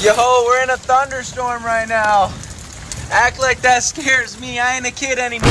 Yo, we're in a thunderstorm right now. Act like that scares me. I ain't a kid anymore.